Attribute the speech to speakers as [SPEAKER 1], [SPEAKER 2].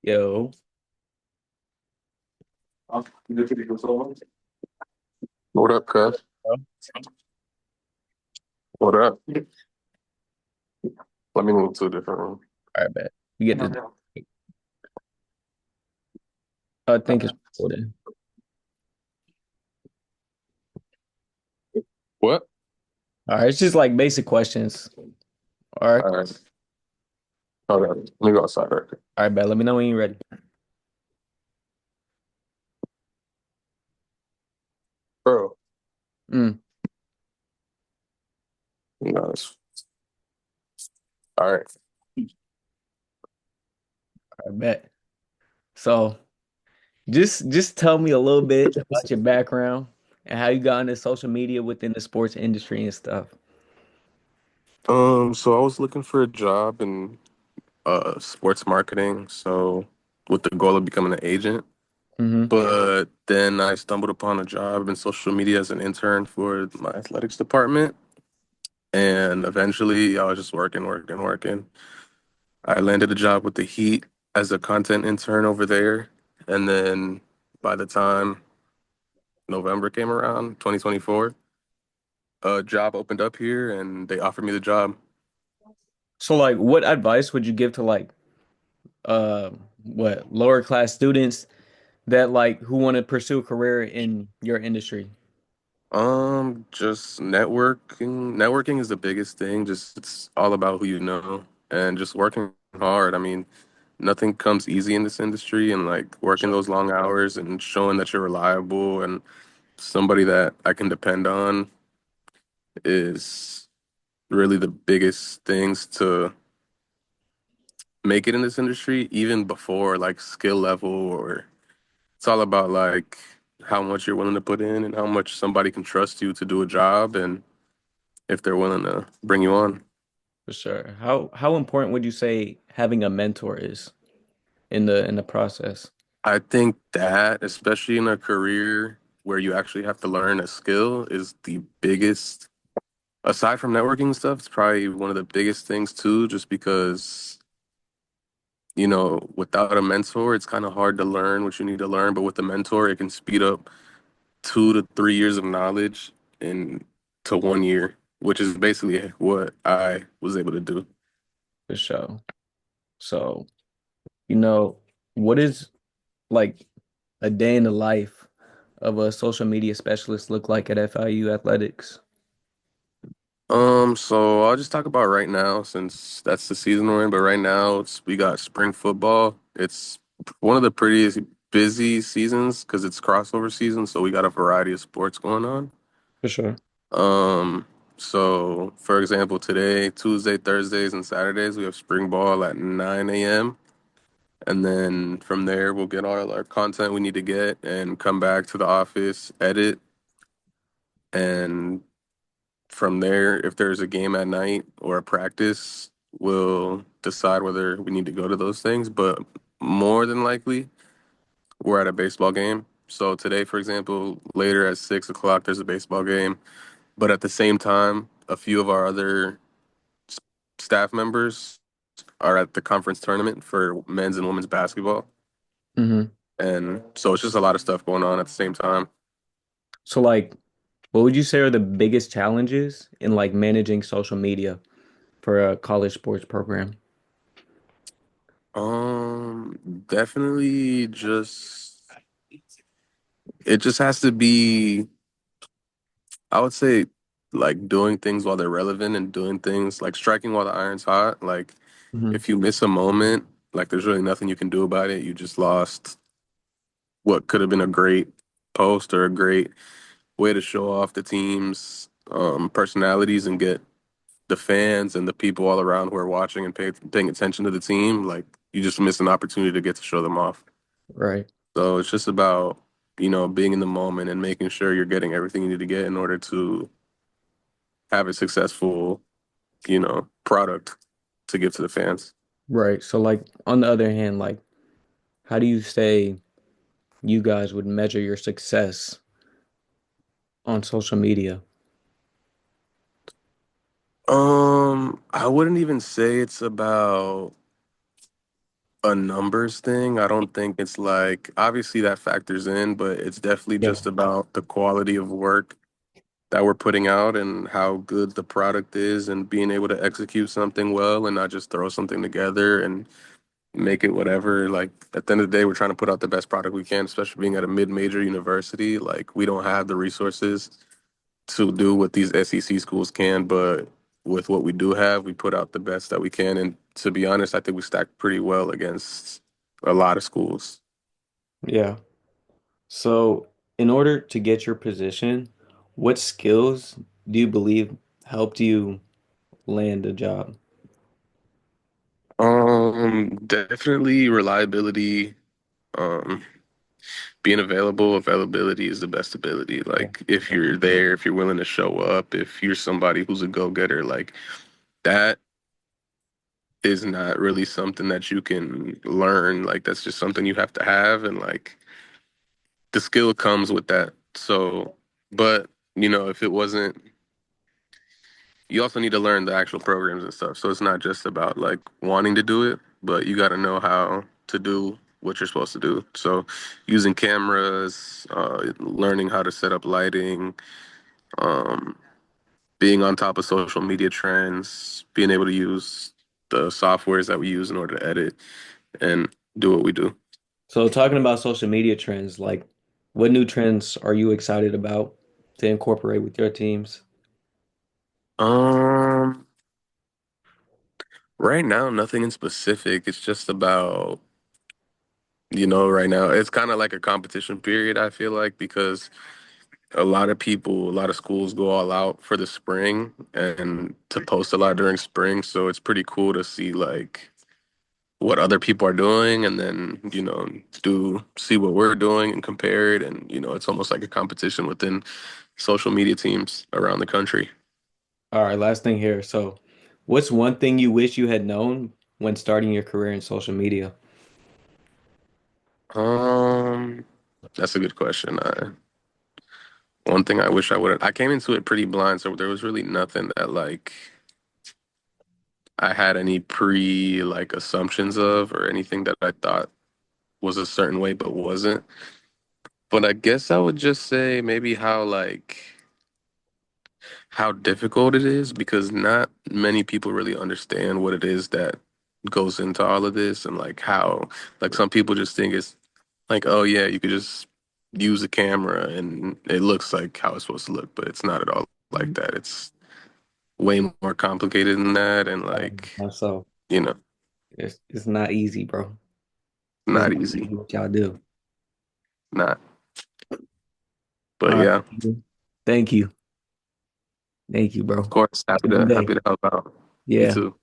[SPEAKER 1] Yo,
[SPEAKER 2] What up, cuz?
[SPEAKER 1] all
[SPEAKER 2] What up? Let me move to a different room.
[SPEAKER 1] right, bet. You get this. I think it's recording.
[SPEAKER 2] What?
[SPEAKER 1] All right, it's just like basic questions. All right,
[SPEAKER 2] All right. Okay. Let me go outside right quick.
[SPEAKER 1] all right, bet. Let me know when you're ready.
[SPEAKER 2] Bro,
[SPEAKER 1] Mm,
[SPEAKER 2] no, it's all right.
[SPEAKER 1] all right, bet. So just tell me a little bit about your background and how you got into social media within the sports industry and stuff.
[SPEAKER 2] So I was looking for a job in sports marketing, so with the goal of becoming an agent.
[SPEAKER 1] Mm-hmm.
[SPEAKER 2] But then I stumbled upon a job in social media as an intern for my athletics department. And eventually I was just working. I landed a job with the Heat as a content intern over there. And then by the time November came around, 2024, a job opened up here and they offered me the job.
[SPEAKER 1] So like, what advice would you give to like uh what lower class students that like who want to pursue a career in your industry?
[SPEAKER 2] Just networking. Networking is the biggest thing. Just it's all about who you know and just working hard. I mean, nothing comes easy in this industry and like working those long hours and showing that you're reliable and somebody that I can depend on is really the biggest things to make it in this industry, even before like skill level or it's all about like how much you're willing to put in and how much somebody can trust you to do a job and if they're willing to bring you on.
[SPEAKER 1] For sure. How important would you say having a mentor is in the process?
[SPEAKER 2] I think that, especially in a career where you actually have to learn a skill, is the biggest, aside from networking stuff, it's probably one of the biggest things too, just because, without a mentor, it's kind of hard to learn what you need to learn. But with a mentor, it can speed up 2 to 3 years of knowledge in to 1 year, which is basically what I was able to do.
[SPEAKER 1] For sure. So, you know, what is like a day in the life of a social media specialist look like at FIU Athletics?
[SPEAKER 2] So I'll just talk about right now since that's the season we're in. But right now, we got spring football. It's one of the prettiest busy seasons because it's crossover season. So we got a variety of sports going on.
[SPEAKER 1] For sure.
[SPEAKER 2] Um, so for example, today, Tuesday, Thursdays, and Saturdays, we have spring ball at 9 a.m. And then from there, we'll get all our content we need to get and come back to the office, edit, and from there, if there's a game at night or a practice, we'll decide whether we need to go to those things. But more than likely, we're at a baseball game. So today, for example, later at 6 o'clock, there's a baseball game. But at the same time, a few of our other staff members are at the conference tournament for men's and women's basketball.
[SPEAKER 1] Hmm.
[SPEAKER 2] And so it's just a lot of stuff going on at the same time.
[SPEAKER 1] So like, what would you say are the biggest challenges in like managing social media for a college sports program?
[SPEAKER 2] Definitely just it just has to be I would say like doing things while they're relevant and doing things like striking while the iron's hot. Like
[SPEAKER 1] Hmm.
[SPEAKER 2] if you miss a moment, like there's really nothing you can do about it. You just lost what could have been a great post or a great way to show off the team's personalities and get the fans and the people all around who are watching and paying attention to the team. Like you just miss an opportunity to get to show them off.
[SPEAKER 1] Right.
[SPEAKER 2] So it's just about, being in the moment and making sure you're getting everything you need to get in order to have a successful product to give to the fans.
[SPEAKER 1] Right. So like on the other hand, like how do you say you guys would measure your success on social media?
[SPEAKER 2] I wouldn't even say it's about a numbers thing. I don't think it's like obviously that factors in, but it's definitely
[SPEAKER 1] Yeah.
[SPEAKER 2] just about the quality of work that we're putting out and how good the product is and being able to execute something well and not just throw something together and make it whatever. Like at the end of the day, we're trying to put out the best product we can, especially being at a mid-major university. Like we don't have the resources to do what these SEC schools can, but with what we do have, we put out the best that we can. And to be honest, I think we stack pretty well against a lot of schools.
[SPEAKER 1] Yeah. So, in order to get your position, what skills do you believe helped you land a job?
[SPEAKER 2] Definitely reliability. Um, Being available, availability is the best ability.
[SPEAKER 1] Yeah.
[SPEAKER 2] Like if you're there, if you're willing to show up, if you're somebody who's a go-getter, like that is not really something that you can learn. Like that's just something you have to have, and like the skill comes with that. So, but if it wasn't, you also need to learn the actual programs and stuff. So it's not just about like wanting to do it, but you got to know how to do what you're supposed to do. So using cameras, learning how to set up lighting, um, being on top of social media trends, being able to use the softwares that we use in order to edit and do what we do.
[SPEAKER 1] So, talking about social media trends, like what new trends are you excited about to incorporate with your teams?
[SPEAKER 2] Um, right now, nothing in specific. It's just about, right now, it's kind of like a competition period, I feel like, because a lot of people, a lot of schools go all out for the spring and to post a lot during spring. So it's pretty cool to see like what other people are doing and then, do see what we're doing and compare it. And, it's almost like a competition within social media teams around the country.
[SPEAKER 1] All right, last thing here. So, what's one thing you wish you had known when starting your career in social media?
[SPEAKER 2] Um, that's a good question. One thing I wish I would have, I came into it pretty blind, so there was really nothing that like I had any pre like assumptions of or anything that I thought was a certain way but wasn't. But I guess I would just say maybe how difficult it is because not many people really understand what it is that goes into all of this and like how like some people just think it's like, oh yeah, you could just use a camera and it looks like how it's supposed to look, but it's not at all like that. It's way more complicated than that and like,
[SPEAKER 1] So,
[SPEAKER 2] you know,
[SPEAKER 1] it's not easy, bro. It's
[SPEAKER 2] not
[SPEAKER 1] not
[SPEAKER 2] easy.
[SPEAKER 1] easy what y'all do.
[SPEAKER 2] Not.
[SPEAKER 1] All
[SPEAKER 2] But
[SPEAKER 1] right.
[SPEAKER 2] yeah,
[SPEAKER 1] Thank you. Thank you, bro.
[SPEAKER 2] of course,
[SPEAKER 1] Have a good day.
[SPEAKER 2] happy to help out. You
[SPEAKER 1] Yeah.
[SPEAKER 2] too.